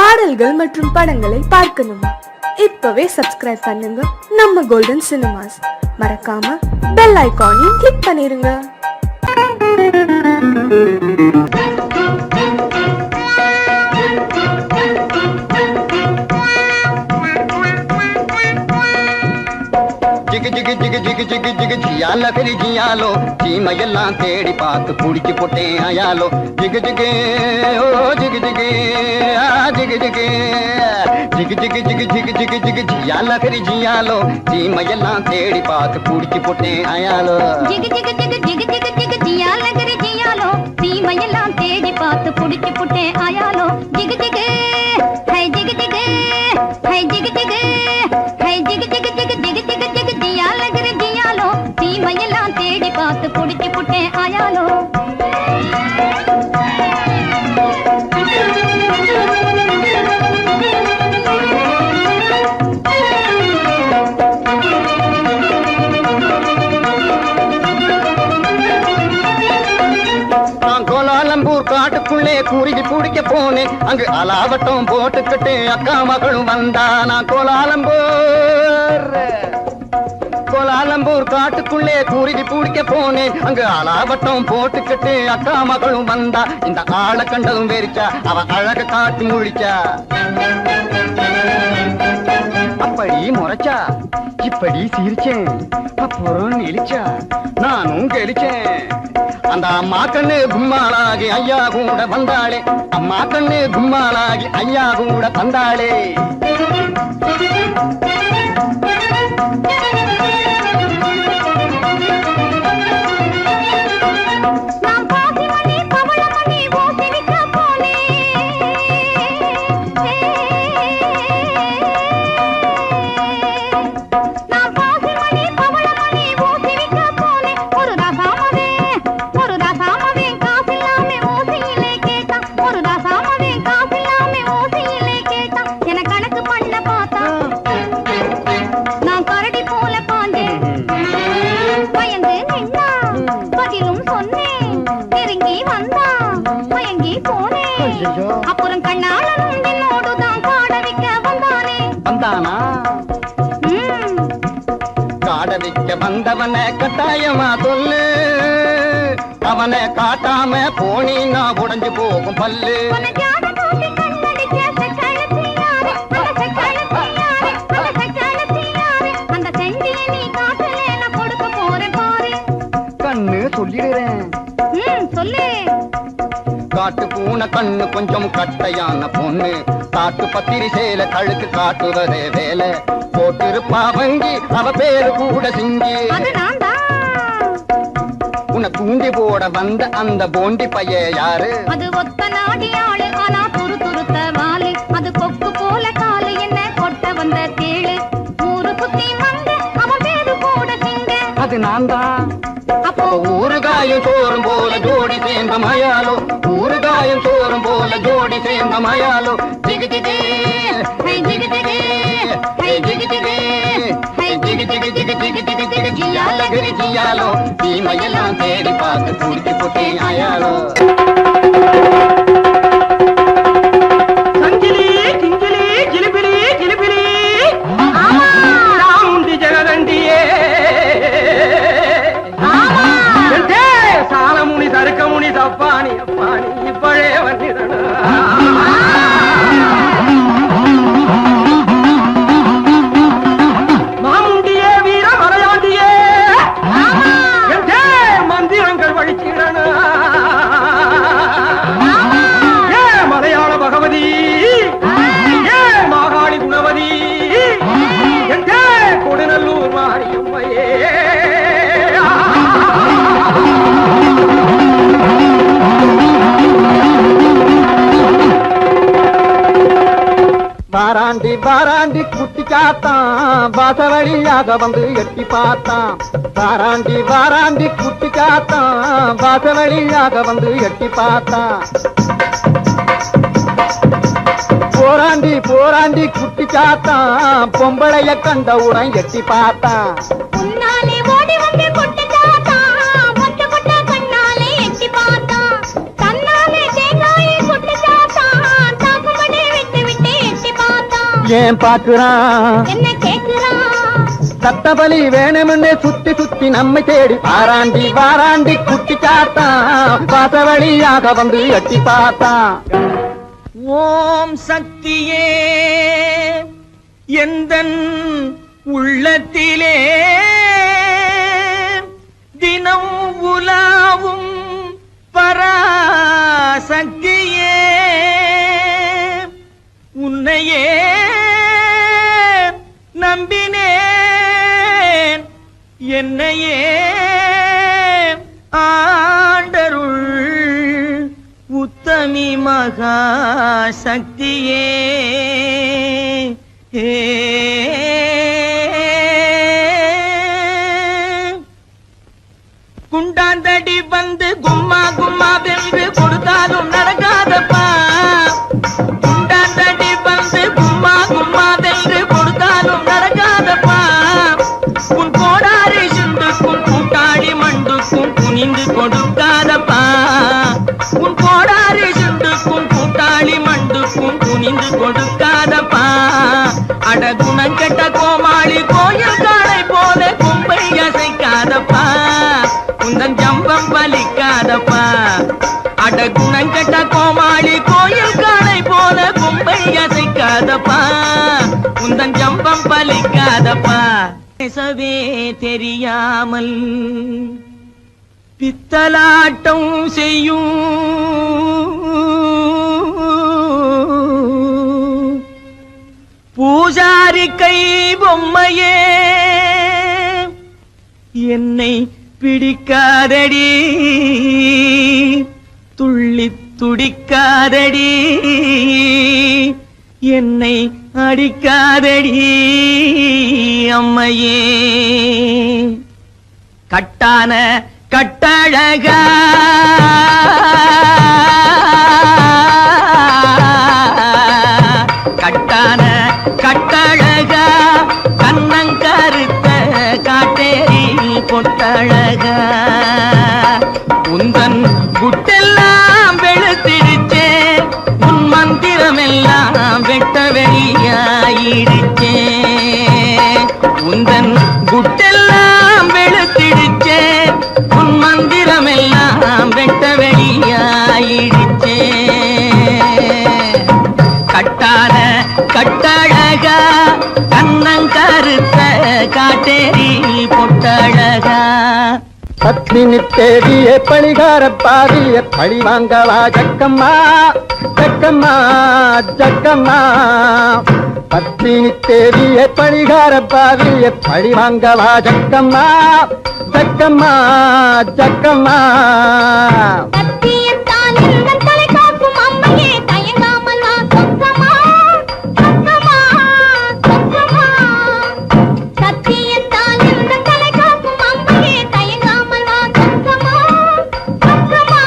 பாடல்கள் மற்றும் படங்களை பார்க்கணுமா? இப்பவே சப்ஸ்கிரைப் பண்ணுங்க நம்ம கோல்டன் சினிமாஸ். மறக்காம பெல் ஐகானையும் கிளிக் பண்ணிருங்க. ஜிகு ஜிகு ஜிகு ஜிகு ஜிகு ஜிகு ஜியால கரி ஜியாலோ சீமையெல்லாம் தேடி பார்த்து குடிச்சு போட்டேன் ஆயாலோ ஜிகு ஜிகு ஓ ஜிகு ஜிகு ஜிகு ஜிகு ஜிகு ஜிகு ஜிகு ஜிகு ஜிகு ஜிகு ஜியால கரி ஜியாலோ சீமையெல்லாம் தேடி பார்த்து குடிச்சு போட்டேன் ஆயாலோ ஜிகு ஜிகு ஜிகு ஜிகு ஜிகு ஜிகு ஜியால கரி ஜியாலோ சீமையெல்லாம் தேடி பார்த்து குடிச்சு போட்டேன் ஆயாலோ ஜிகு ஜிகு ஹை ஜிகு ஜிகு ஹை ஜிகு ஜிகு ஹை ஜிகு ஜிகு ஜிகு ஜிகு ஜிகு ஜிகு ஜியால கரி ஜியாலோ சீமையெல்லாம் தேடி பார்த்து குடிச்சு போட்டேன் ஆயாலோ காட்டுக்குள்ளே குருவி பிடிக்க போனேன். அங்கு அலாவட்டம் போட்டுக்கிட்டு அக்கா மகளும் வந்தா. நான் கோலாலம்பூர் காட்டுக்குள்ளே குருவி பிடிக்க போனேன். அங்கு அலாவட்டம் போட்டுக்கிட்டு அக்கா மகளும் வந்தா. இந்த ஆளை கண்டதும் வெறிச்சா, அவ அழக காட்டி முழிச்சா. அப்படி முறைச்சா, இப்படி சிரிச்சேன், அப்புறம் இழிச்சா, நானும் கெளிச்சேன். அந்த அம்மா கண்ணு கும்மாளாகி ஐயா கூட வந்தாளே. அம்மா கண்ணு கும்மாளாகி ஐயா கூட வந்தாளே. அப்புறம் கண்ணாளனும் என்னோடுதான் காட வைக்க வந்தானே. வந்தானா? காட வைக்க வந்தவனை கட்டாயமா சொல்லு. அவனை காட்டாம போனீன்னா உடைஞ்சு போகும் பல்லு. அந்த செஞ்சியை நீ காட்டல, நான் கொடுக்க போறேன் பாரு. கண்ணு சொல்லிடுறேன், சொல்லு. காட்டு பூனை கண்ணு கொஞ்சம் கட்டையான பொண்ணு. காட்டு பத்திரி சேல கழுத்து காட்டுவதே வேலை. போட்டிருப்பா வங்கி, அவ பேரு கூட சிங்கி. உன்னை தூண்டி போட வந்த அந்த போண்டி பைய யாரு? அது ஒத்த நாடி ஆளு, ஆனா துரு துருத்த வாலு. அது கொக்கு போல காலு, என்ன கொட்ட வந்த தேளு. ஊரு குத்தி வந்த அவ பேரு கூட சிங்க. அது நான் தான். அப்போ ஊறுகாயும் சோறும் போல ஜோடி சேர்ந்த மயாலோ. ஊறுகாயும் சோறும் போல ஜோடி சேர்ந்த மயாலோ. ஜிகு ஜிகு ஹை ஜிகு ஜிகு ஹை ஜிகு ஜிகு ஹை ஜிகு ஜிகு ஜிகு ஜிகு ஜிகு ஜிகு ஜியால கரி ஜியாலோ சீமையெல்லாம் தேடி பார்த்து குடிச்சு போட்டே ஆயாலோ. சங்கிலி கிங்கிலி ஜிலிபிலி ஜிலிபிலி ராமுண்டி ஜெகதண்டியே சாலமுனி தருக்கமுனி தப்பானி அப்பானி இப்பழே வந்திடனா. மாமுண்டியே வீர மலையாண்டியே மந்திரங்கள் வழிச்சிடனா. ஏ மலையாள பகவதி, ஏ மாகாளி குணவதி, கொடுநல்லூர் மாரியம்மையே. வாராண்டி வாராண்டி குட்டி காத்தான், வாசவழியாக வந்து எட்டி பார்த்தான். வாராண்டி வாராண்டி குட்டி காத்தான், வாசவழியாக வந்து எட்டி பார்த்தான். போராண்டி போராண்டி குட்டி காத்தான், பொம்பளைய கண்டவுடன் எட்டி பார்த்தான். ஓடி வந்து கொட்டு காத்தான், மொட்ட கொட்ட கண்ணாலே எட்டி பார்த்தான். தன்னாலே தேங்காயை கொட்டு காத்தான், தாக்குமடி விட்டு விட்டு ஏன் பாக்குறான் என்ன கேக்குறான் சத்தபலி வேணும்னு சுத்தி சுத்தி நம்மை தேடி பாராண்டி வாராண்டி குட்டி சாத்தான் பாசவழியாக வந்து எட்டி பார்த்தான். ஓம் சக்தியே எந்தன் உள்ளத்திலே தினம் உலாவும் பராசக்தியே உன்னையே நம்பினேன் என்னையே ஆண்டருள் உத்தமி மகாசக்தியே குண்டாந்தடி வந்து கும்மா கும்மா வென்று கொடுத்தாலும் நடக்காதப்பா குண்டாந்தடி வந்து கும்மா கும்மா வென்று கொடுத்தாலும் நடக்காதப்பா உன் கோடாரி சிந்துக்கும் கூட்டாளி மண்டுக்கும் குனிந்து கொடுக்காதப்பா உன் கோடாரி சிந்துக்கும் கூட்டாளி மண்டுக்கும் குனிந்து கொடுக்காதப்பா அட குணங்கெட்ட கோமாளி கோயில் காளை போல கும்பை அசைக்காதப்பா உந்தன் ஜம்பம் பலிக்காதப்பா அட குணங்கெட்ட கோமாளி கோயில் காளை போல கும்பை அசைக்காதப்பா உந்தன் ஜம்பம் பலிக்காதப்பா பேசவே தெரியாமல் பித்தலாட்டம் செய்யும் பூஜாரி கை பொம்மையே என்னை பிடிக்காதடி துள்ளி துடிக்காதடி என்னை அடிக்காதடி அம்மையே கட்டான கட்டழகா கட்டான கட்டழகா கண்ணங்கருத்த காட்டேரி பொட்டழகா உந்தன் குட்டெல்லாம் வெளுத்திடுச்சே உன் மந்திரமெல்லாம் வெட்ட வெளியாயிடுச்சே உந்தன் குட்டெல்லாம் வெளுத்திடுச்சே உன் மந்திரமெல்லாம் வெட்ட வெளியாயிடுச்சே கட்டான கட்டழகா கண்ணங்கருத்த காட்டேரி பொட்டழகா பத்மினி தேடிய பணிகார பாதிய பழி வாங்கவா ஜக்கம்மா ஜக்கம்மா ஜக்கம்மா பத்மினி தேடிய பணிகார பாதிய பழி வாங்கவா ஜக்கம்மா ஜக்கம்மா ஜக்கம்மா சத்தியத்தான் எந்தன் தலை காக்கும் அம்மையே தயங்காமல் நான் சொக்கமா சொக்கமா சொக்கமா சத்தியத்தான் எந்தன் தலை காக்கும் அம்மையே தயங்காமல் நான் சொக்கமா சொக்கமா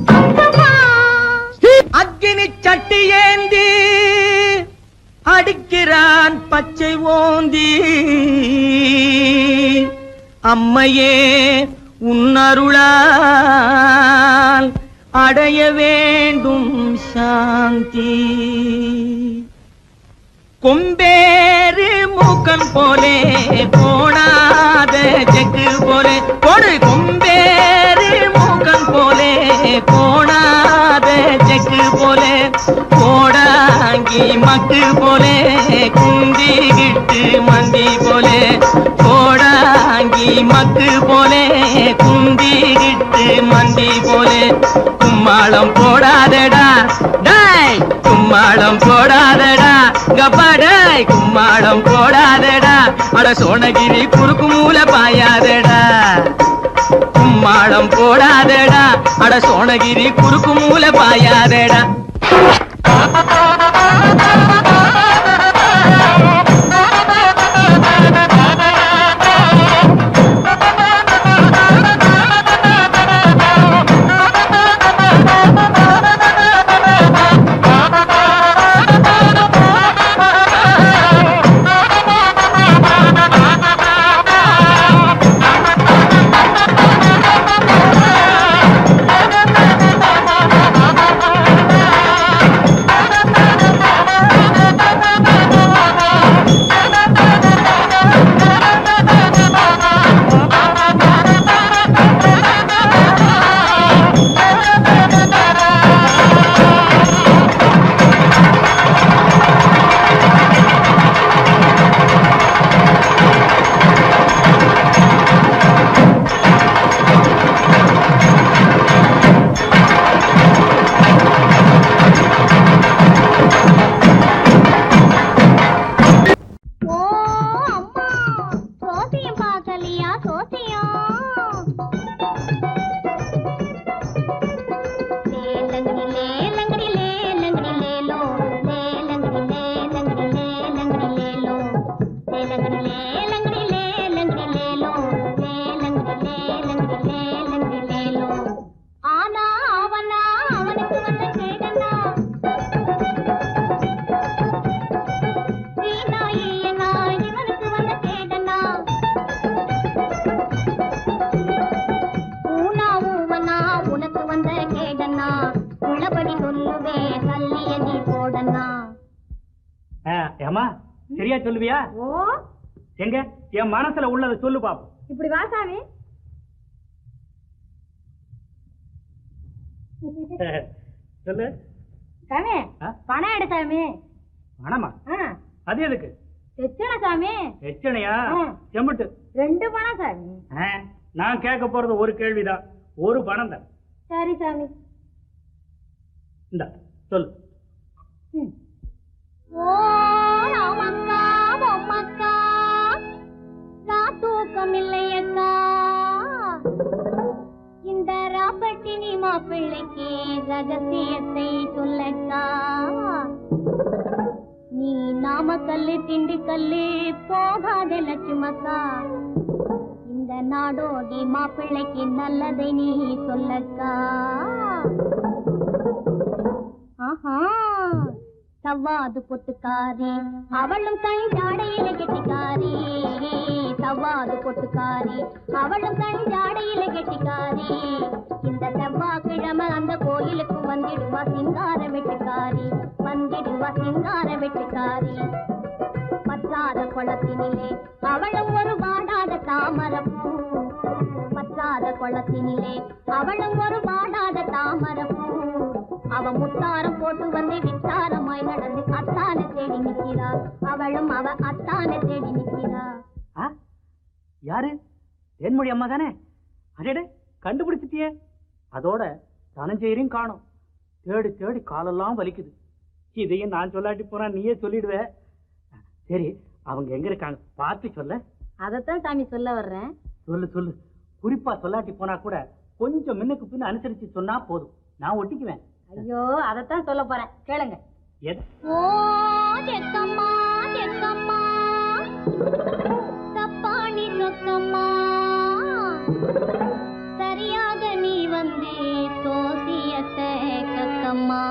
சொக்கமா அக்கினி சட்டி ஏந்தி அடிக்கிறான் பச்சை ஓந்தி அம்மையே உன்னருளால் அடைய வேண்டும் சாந்தி கொம்பேறு மூக்கன் போலே போடாத செக்கு போலே கொடு கொம்பேறு மூக்கன் போலே போடாத செக்கு போலே போடாங்கி மக்கு போலே குந்திகிட்டு மந்தி போலே போடாங்கி மக்கு போலே குந்திகிட்டு மந்தி போலே கும்மாளம் போடாதடா டேய் கும்மாளம் போடாதடா கப்பாடாய் கும்மாளம் போடாதடா அட சோனகிரி குறுக்கு மூல பாயாதடா கும்மாளம் போடாதடா அட சோனகிரி குறுக்கு மூல பாயாதடா போடனா. ஏமா சரியா சொல்லுவியா? ஓ எங்க என் மனசுல உள்ளதை சொல்லு பாப்போம். இப்படி வா சாமி. சொல்லு சாமி பணம் எடு சாமி. பணமா? அது எதுக்கு? எச்சனை சாமி. எச்சனையா? செம்புட்டு 2 பணம் சாமி. நான் கேட்க போறது ஒரு கேள்விதான், ஒரு பணம் தான். சரி சாமி. இந்த சொல்லு. ஓ ராமக்கா பொம்மக்கா தூக்கம் இல்லையக்கா, இந்த ராப்பட்டினி மாப்பிள்ளைக்கு ரகசியத்தை சொல்லக்கா. நீ நாமக்கல்லு திண்டுக்கல்லு போகாத லட்சுமக்கா, இந்த நாடோடி மாப்பிள்ளைக்கு நல்லதை நீ சொல்லக்கா. ஆஹா சவ்வாது பொட்டுக்காரி அவளும் கஞ்சாடையில கெட்டிக்காரி, சவ்வாது பொட்டுக்காரி அவளும் கஞ்சாடையில கெட்டிக்காரி. இந்த செவ்வாய்க்கிழமை அந்த கோயிலுக்கு வந்திடுவா சிங்கார வெட்டுக்காரி, வந்திடுவா சிங்கார வெட்டுக்காரி. பற்றாத குளத்தினிலே அவளும் ஒரு வாடாத தாமரப்பூ, பற்றாத குளத்தினிலே அவளும் ஒரு வாடாத தாமரப்பூ. அவ முத்தாரம் போட்டு வந்து வித்தாரமாய் நடந்து அத்தான தேடி நிற்கிறா, அவளும் அவ அத்தான தேடி நிற்கிறா. யாரு? தேன்மொழி அம்மா தானே? அடே கண்டுபிடிச்சிட்டியே. அதோட தனஞ்செயரையும் காணோம். தேடி தேடி காலெல்லாம் வலிக்குது. இதையும் நான் சொல்லாட்டி போனா நீயே சொல்லிடுவே. சரி அவங்க எங்க இருக்காங்க பார்த்து சொல்ல. அதத்தான் சாமி சொல்ல வர்றேன். சொல்லு சொல்லு. குறிப்பா சொல்லாட்டி போனா கூட கொஞ்சம் முன்னுக்கு பின்ன அனுசரிச்சு சொன்னா போதும், நான் ஒட்டிக்குவேன். ஐயோ அதத்தான் சொல்ல போறேன், கேளுங்க. ஓ தெக்கம்மா தெக்கம்மா தப்பாணி சொக்கம்மா, சரியாக நீ வந்து சோசியத்தை கக்கம்மா.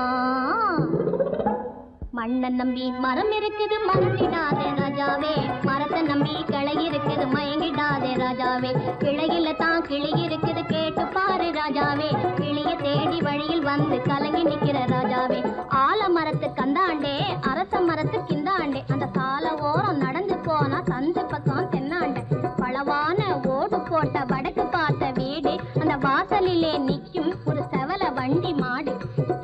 மண்ணை நம்பி மரம் இருக்குது மறந்திடாதே ராஜாவே, மரத்தை நம்பி கிளை இருக்குது மயங்கிடாதே ராஜாவே. கிளையில தான் கிளி இருக்குது கேட்டு பாரு ராஜாவே, கிளிய தேடி வழியில் வந்து கலங்கி நிக்கிற ராஜாவே. ஆல மரத்து கந்தாண்டே அரச மரத்து கிந்தாண்டே, அந்த சால ஓரம் நடந்து போனா சந்து பக்கம் தென்னாண்டே. பளவான ஓடு போட்ட வடக்கு பார்த்த வீடு, அந்த வாசலிலே நிற்கும் ஒரு செவல வண்டி மாடு.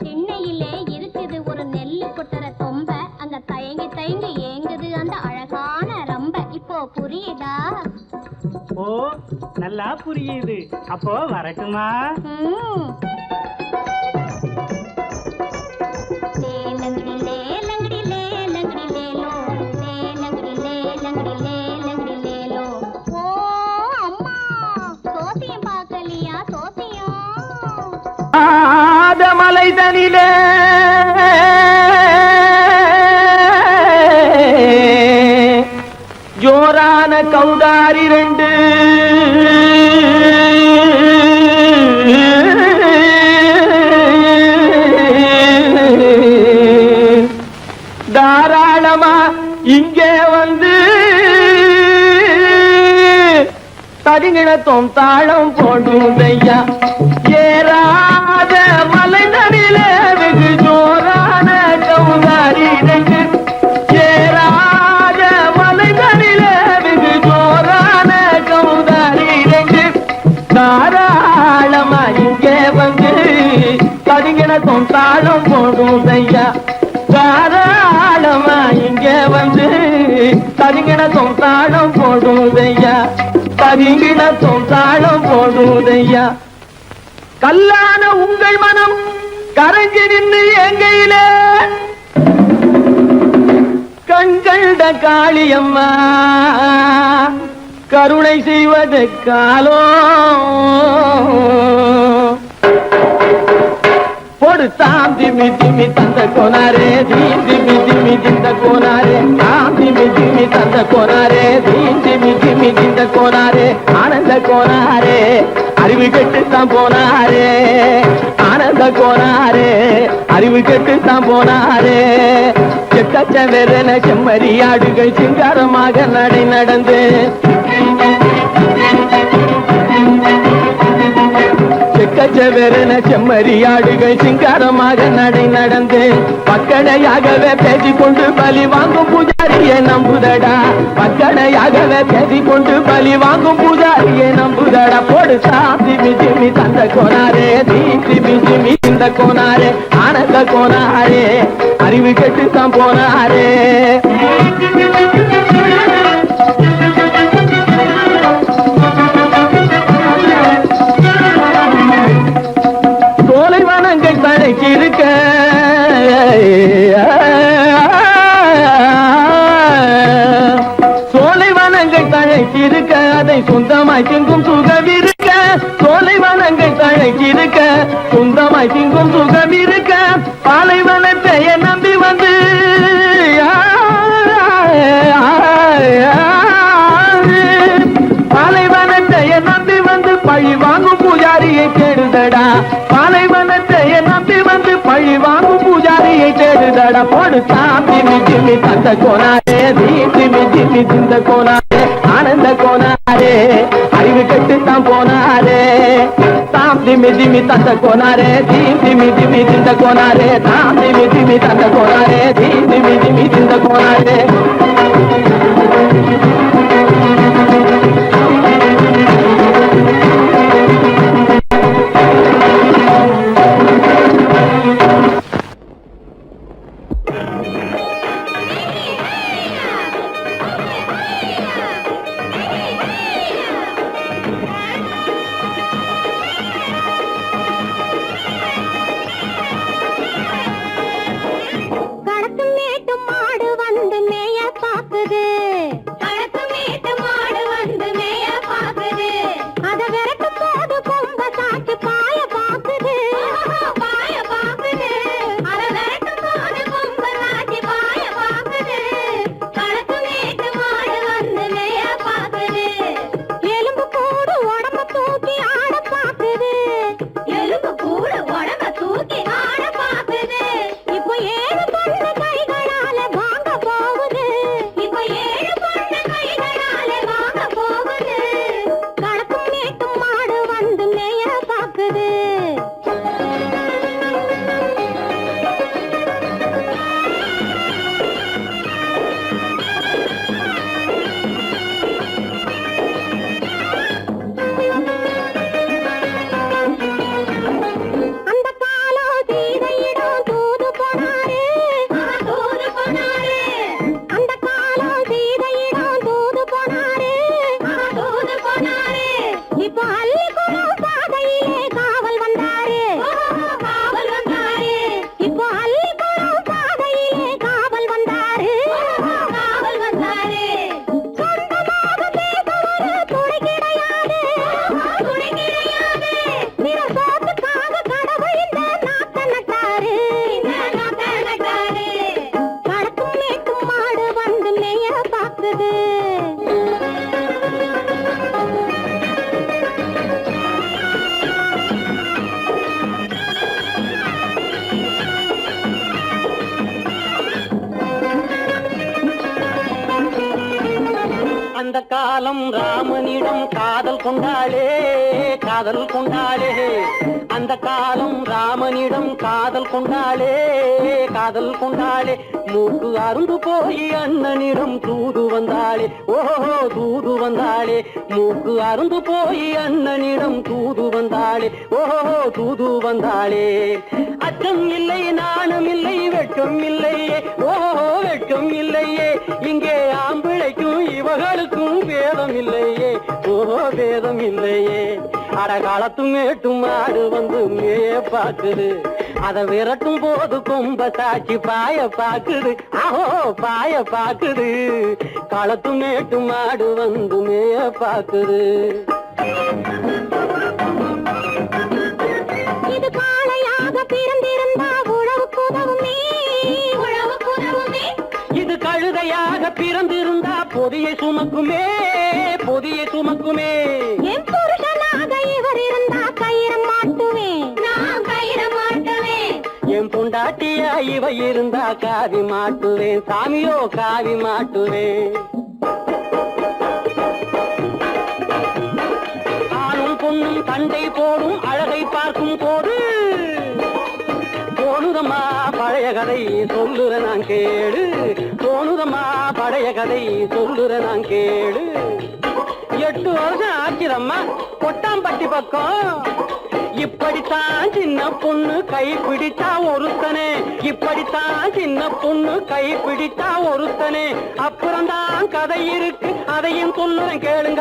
சென்னையிலே இருக்குது ஒரு நெல்லு கொட்டுற தொம்ப, அங்க தயங்கி தயங்கி ஏங்குது அந்த அழகான ரம்ப. இப்போ புரியுதா? ஓ நல்லா புரியுது. அப்போ வரட்டுமா? லேலங்கடி லேலங்கடி லேலங்கடி லேலோ, லேலங்கடி லேலங்கடி லேலங்கடி லேலோ. ஓ அம்மா சோசியம் பார்க்கலையா? சோசியம் மலை தனிலே ஜோரான கௌதாரி 2 தாராளமா இங்கே வந்து தரிங்கிணத்தும் தாளம் போடுதையா. ஏறாத மலை நடிலே வெகு ஜோரான கௌதாரி 2, ஏறாத மலை நடிலே வெகு ஜோரான கௌதாரி 2. தாராளமா இங்கே வந்து தரிங்கிணத்தும் தாளம் போடுதையா. தாராளமா இங்கே வந்து தரிங்கிணத்தும் தாளம் போடுதையா, தரிங்கிணத்தும் தாளம் போடுதையா. கல்லான உங்கள் மனம் கரைஞ்சி நின்று எங்கையில கண்கண்ட காளியம்மா கருணை செய்வது காலோ. பொடு தாம் திமி திமி தந்த கோனாரே, தீம் திமி திமி திந்த கோனாரே, தாம் திமி திமி தந்த கோனாரே, தீம் திமி திமி திந்த கோனாரே. ஆனந்த கோனாரே அறிவு கெட்டுத்தான் போனாரே, ஆனந்த கோனாரே அறிவு கெட்டுத்தான் போனாரே. செக்கச்ச வெறன செம்மறியாடுகள் சிங்காரமாக நடை நடந்து செக்கச்சவென செம்மறியாடுகள் சிங்காரமாக நடை நடந்து பக்கடையாகவே பேசிக்கொண்டு பலி வாங்கும் பூஜாரியை நம்புதடா. பக்கடையாகவே பேசிக்கொண்டு பலி வாங்கும் பூஜாரியை நம்புதடா. போடு சாமி ஜிமி தந்த கோனாரே தீமி ஜிமி இந்த கோனாரே ஆனந்த கோனாரே அறிவு கெட்டுத்தான் போனாரே. சோலைவனங்கள் தழைக்கிருக்க சோலைவனங்கள் தழைக்கிருக்க அதை சொந்தமாய் திங்கும் சுகம் இருக்க. சோலைவனங்கள் தழைக்கிருக்க சொந்தமாய் திங்கும் சுகம் இருக்க. பாலைவனத்தை நம்பி வந்து பாலைவனத்தை நம்பி வந்து பழி வாங்கும் பூஜாரியை தேடுதடா. பாலைவனத்தை நம்பி வந்து பழி வாங்கும் பூஜாரியை தேடுதடா. போடு சாமி ஜிமி தந்த கோனாரே தீமி ஜிமி திந்த கோனாரே ஆனந்த கோனாரே அறிவு கெட்டுத்தான் போனாரே. தாம் திமி திமி தந்த கோனாரே தீமி திமி திந்த கோனாரே தாம் திமி திமி தந்த கோனாரே தீமி திமி திந்த கோனாரே. அந்த காலம் ராமனிடம் காதல் கொண்டாளே காதல் கொண்டாளே. அந்த காலம் ராமனிடம் காதல் கொண்டாளே காதல் கொண்டாளே. மூக்கு அருந்து போய் அண்ணனிடம் தூது வந்தாளே ஓஹோ தூது வந்தாளே. மூக்கு அருந்து போய் அண்ணனிடம் தூது வந்தாளே ஓஹோ தூது வந்தாளே. அச்சம் இல்லை நாணம் இல்லை வெட்கம் இல்லையே ஓஹோ வெட்கம் இல்லையே. இங்கே ஆம்பிளைக்கும் இவர்களுக்கும் வேதம் இல்லையே ஓஹோ வேதம் இல்லையே. அடகாலத்தும் மேட்டும் ஆடு வந்து மேய பாக்குது. அதை விரட்டும் போது கொம்ப சாட்சி பாய பாக்குது ஆஹோ பாய பாக்குது. களத்தும் மேட்டும் ஆடு வந்து மேய பாக்குது. இது காளையாக பிறந்திருந்தா உழவுக்கு உதவுமே உழவுக்கு உதவுமே. இது கழுதையாக பிறந்திருந்தா பொதியை சுமக்குமே பொதியை சுமக்குமே. என் புருஷனாக இவர் இருந்தா கயிற மாட்டுவேன் நான் கயிற மாட்டுவேன். என் பொண்டாட்டியா இவ இருந்தா காவி மாட்டுவேன் சாமியோ காவி மாட்டுவேன். ஆணும் பொண்ணும் சண்டை போடும் அழகை பார்த்து தோணுதம்மா பழைய கதை சொல்லுற நான் கேளு, தோணுதம்மா பழைய கதை சொல்லுற நான் கேளு. 8 வருஷம் ஆச்சுதம்மா கொட்டாம்பட்டி பக்கம், இப்படித்தான் சின்ன பொண்ணு கை பிடித்தா ஒருத்தனே, இப்படித்தான் சின்ன பொண்ணு கை பிடித்தா ஒருத்தனே. அப்புறம்தான் கதை இருக்கு அதையும் சொல்லுறேன் கேளுங்க.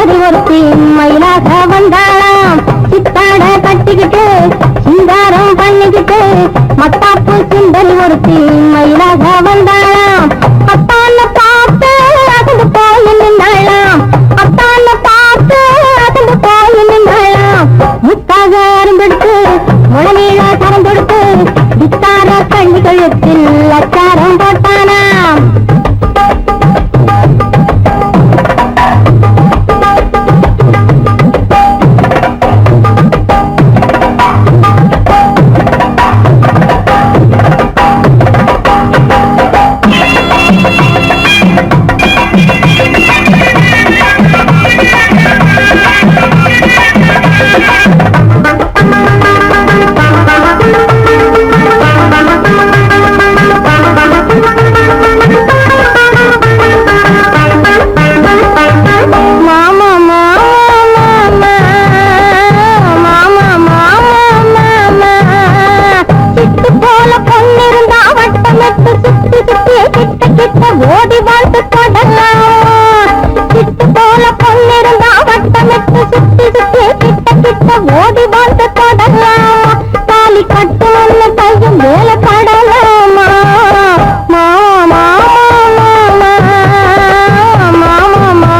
சுந்தரி ஒருத்தி மயிலாக வந்தாளாம். சித்தாட கட்டிக்கிட்டு சிங்காரம் பண்ணிக்கிட்டு மத்தாப்பு சுந்தரி ஒருத்தி மயிலாக வந்தாளாம். அத்தான பார்த்து அசந்து போய் நின்றாளாம். அத்தான பார்த்து அசந்து போய் நின்றாளாம். முத்தாக அரும்பெடுத்து முழநீள கரம் கொடுத்து வித்தார கண்ணி கழுத்தில் அச்சாரம் போட்டானாம். ஓடி வாழ்த்து தொடலாம். சிட்டு போல பொன்னிருந்தா வட்டமிட்டு சுத்தி சுத்தி கிட்ட கிட்ட ஓடி வாழ்த்து தொடலாம். தாலி கட்டுன்னு கையும் வேலை படலாமா. மாமா மாமா மாமா மாமா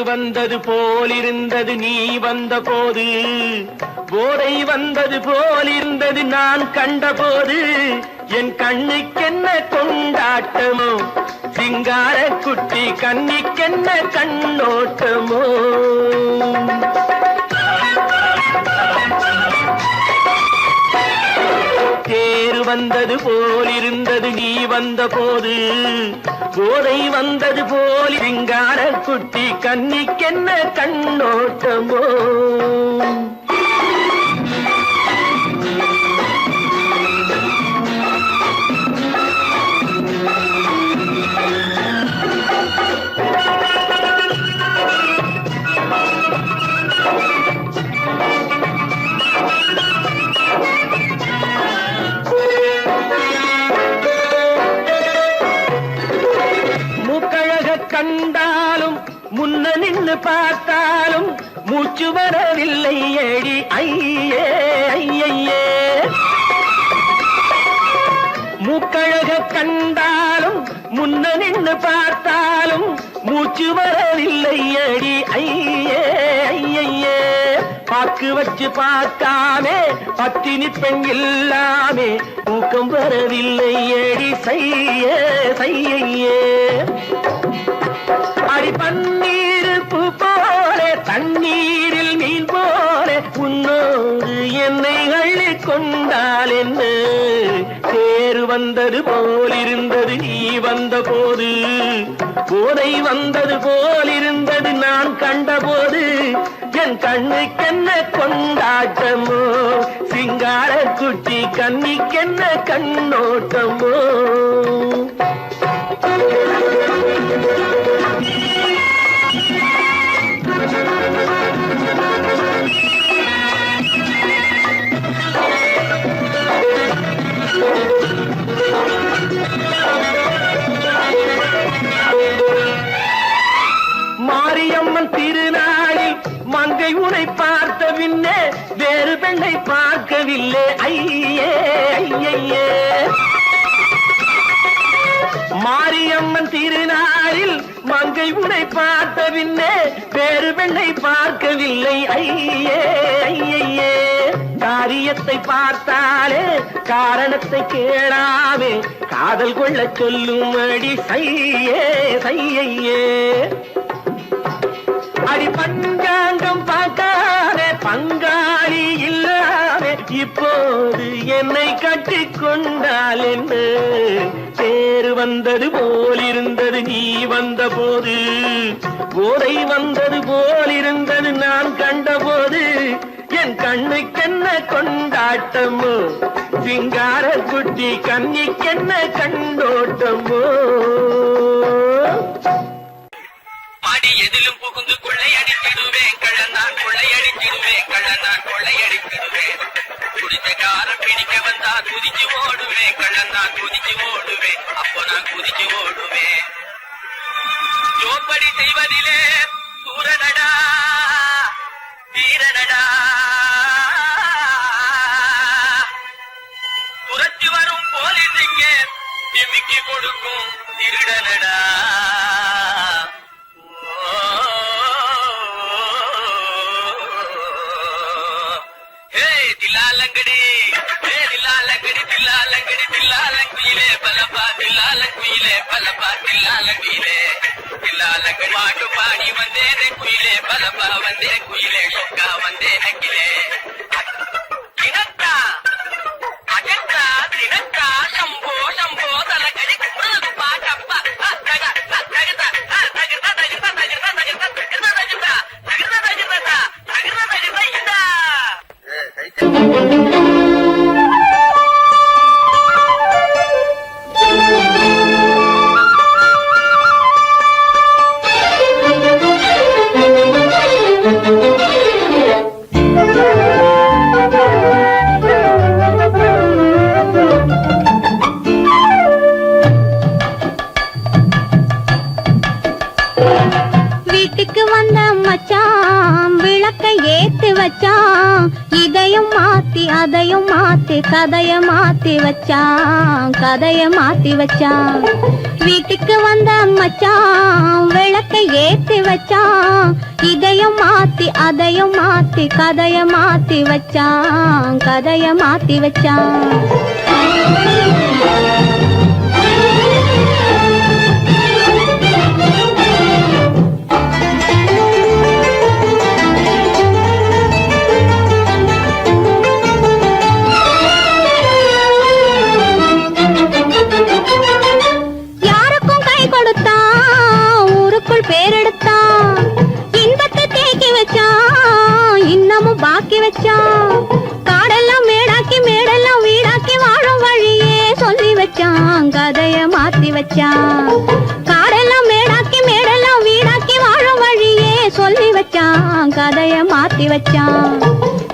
வந்தது போலிருந்தது நீ வந்த போது, போதை வந்தது போலிருந்தது நான் கண்டபோது, என் கண்ணுக்கென்ன கொண்டாட்டமோ, சிங்கார குட்டி கண்ணிக்கென்ன கண்ணோட்டமோ. தேர் வந்தது போலிருந்தது நீ வந்த போது, போதை வந்தது போல் சிங்கார குட்டி கண்ணிக்கென்ன கண்ணோட்டமோ. கண்டாலும் முன்ன நின்று பார்த்தாலும் மூச்சு வரவில்லை ஏடி ஐயே ஐயே. மூக்கழக கண்டாலும் முன்ன நின்று பார்த்தாலும் மூச்சு வரவில்லை ஏடி ஐயே ஐயே. பாக்கு வச்சு பார்க்காமே பத்தினி பெண் இல்லாமே தூக்கம் வரவில்லை ஏடி செய்யே செய்யே. அடி பன்னீர் பூ போல தண்ணீரில் மீன் போல உன்னோடு என்னை அள்ளி கொண்டால் என்ன. தேர் வந்தது போலிருந்தது நீ வந்த போது, போதை வந்தது போலிருந்தது நான் கண்டபோது, என் கண்ணுக்கென்ன கொண்டாட்டமோ, சிங்கார குட்டி கண்ணிக்கென்ன கண்ணோட்டமோ. மாரியம்மன் திருநாளில் மங்கை உனை பார்த்த பின்னே பெண்ணை பார்க்கவில்லை ஐயே ஐயே. மாரியம்மன் திருநாளில் மங்கை உன்னை பார்த்த பின்னே வேறு பெண்ணை பார்க்கவில்லை ஐயே ஐயே. காரியத்தை பார்த்தாலே காரணத்தை கேளாமே காதல் கொள்ள சொல்லும் அடி சையே சையே. அடி பஞ்சாங்கம் பார்க்காதே பங்காளி இல்லாமே இப்போது என்னை கட்டிக் கொண்டால் என்ன பேரு வந்தது போலிருந்தது நீ வந்த போது போதை வந்தது போலிருந்தது நான் கண்டபோது என் கண்ணுக்கென்ன கொண்டாட்டமோ சிங்கார குட்டி கண்ணிக்கென்ன கண்டோட்டமோ. பாடி எதிலும் புகுந்து கொள்ளையடித்திடுவேன் கள்ளந்தான் கொள்ளையடித்திடுவேன் கள்ளந்தான் கொள்ளையடித்திடுவேன். குடிச்ச காரம் பிடிக்க வந்தா குதிச்சு ஓடுவேன் கள்ளந்தான் குதிச்சு ஓடுவேன் அப்போ நான் குதிச்சு ஓடுவேன். ஜோப்படி செய்வதிலே சூரனடா வீரனடா துரத்தி வரும் போலீஸுங்க திமிக்கி கொடுக்கும் திருடனடா. தில்லாலங்கடி தில்லாலங்கடி தில்லாலங்கடி தில்லாலங்குயிலே பலப்பா தில்லாலங்குயிலே பலப்பா தில்லாலங்குயிலே தில்லாலங்கடி பாட்டு பாடி வந்தேனே குயிலே பலப்பா வந்தே குயிலே சொக்கா வந்தே நக்கிலே. தினக்கா அஜந்தா தினக்கா சம்போ சம்போ தலக்கடி குடுது பாட்டப்பா தகதா தகதா தகதா தகதா தகதா தகதா தகதா தகதா தகதா தகதா தகதா தகதா. வீட்டுக்கு வந்த மச்சான் விளக்கை ஏத்தி வச்சான் இதையும் மாத்தி அதையும் மாத்தி கதைய மாத்தி வச்சான் கதைய மாத்தி வச்சான். வீட்டுக்கு வந்த மச்சான் விளக்கை ஏத்தி வச்சான் இதையும் மாத்தி அதையும் மாத்தி கதைய மாத்தி வச்சான் கதைய மாத்தி வச்சான். பேரெடுத்தான் இன்பத்தை தேக்கி வச்சான் இன்னமும் பாக்கி வச்சான். காடெல்லாம் மேடாக்கி மேடெல்லாம் வீடாக்கி வாழும் வழியே சொல்லி வச்சான் கதைய மாத்தி வச்சான். காடெல்லாம் மேடாக்கி மேடெல்லாம் வீடாக்கி வாழும் வழியே சொல்லி வச்சான் கதைய மாத்தி வச்சான்.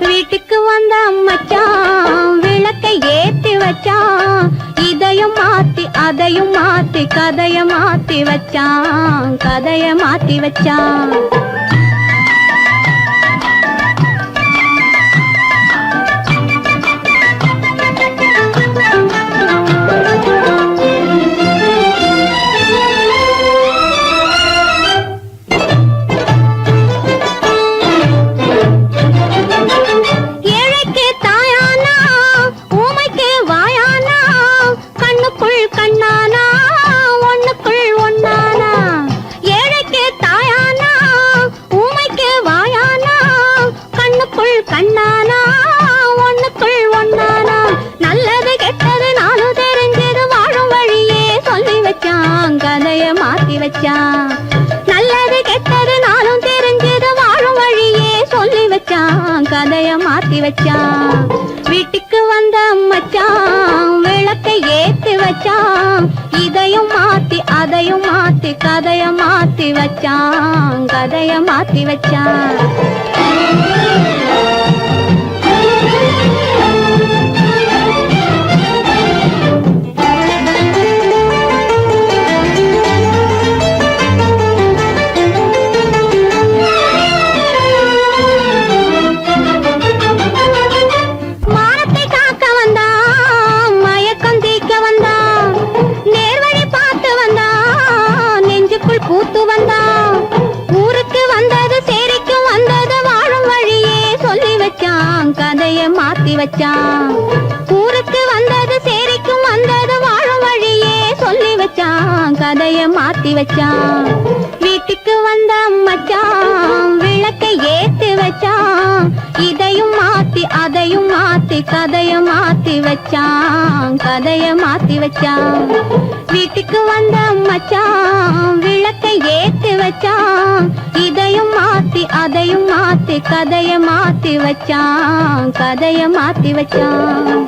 வீட்டுக்கு வந்த மச்சான் விளக்கை ஏத்தி வச்சான் இதையும் மாத்தி அதையும் மாத்தி கதைய மாத்தி வச்சான் கதைய மாத்தி வச்சான். ஏழைக்கு தாயானா ஊமைக்கு வாயானா கண்ணுக்குள் கண்ணானா ஒண்ணுக்குள் ஒண்ணானா. ஏழைக்கு தாயானா ஊமைக்கு வாயானா கண்ணுக்குள் கண்ணானா ஒண்ணுக்குள் ஒண்ணானா. நல்லது கெட்டது நானும் தெரிஞ்சது வாழும் வழியே சொல்லி வச்சான் கதைய மாத்தி வச்சான். நல்லது கெட்டது நானும் தெரிஞ்சது வாழும் வழியே சொல்லி வச்சான் கதைய மாத்தி வச்சான். வீட்டுக்கு வந்த மச்சான் விளக்கை ஏத்தி வச்சான் இதையும் மாத்தி அதையும் மாத்தி கதைய மாத்தி வச்சான் கதைய மாத்தி வச்சான். கதைய மாத்தி வச்சான் ஊருக்கு வந்தது சேரிக்கும் வந்தது வாழும் வழியே சொல்லி வச்சான் கதைய மாத்தி வச்சான் வீட்டுக்கு வந்த மச்சான் விளக்கை ஏத்தி வச்சான் இதையும் மாத்தி அதையும் மாத்தி கதைய மாத்தி வச்சான் கதைய மாத்தி வச்சான் வீட்டுக்கு வந்த மச்சான் விளக்கை ஏத்தி வச்சான் இதையும் மாத்தி அதையும் மாத்தி கதைய மாத்தி வச்சான் கதைய மாத்தி வச்சான்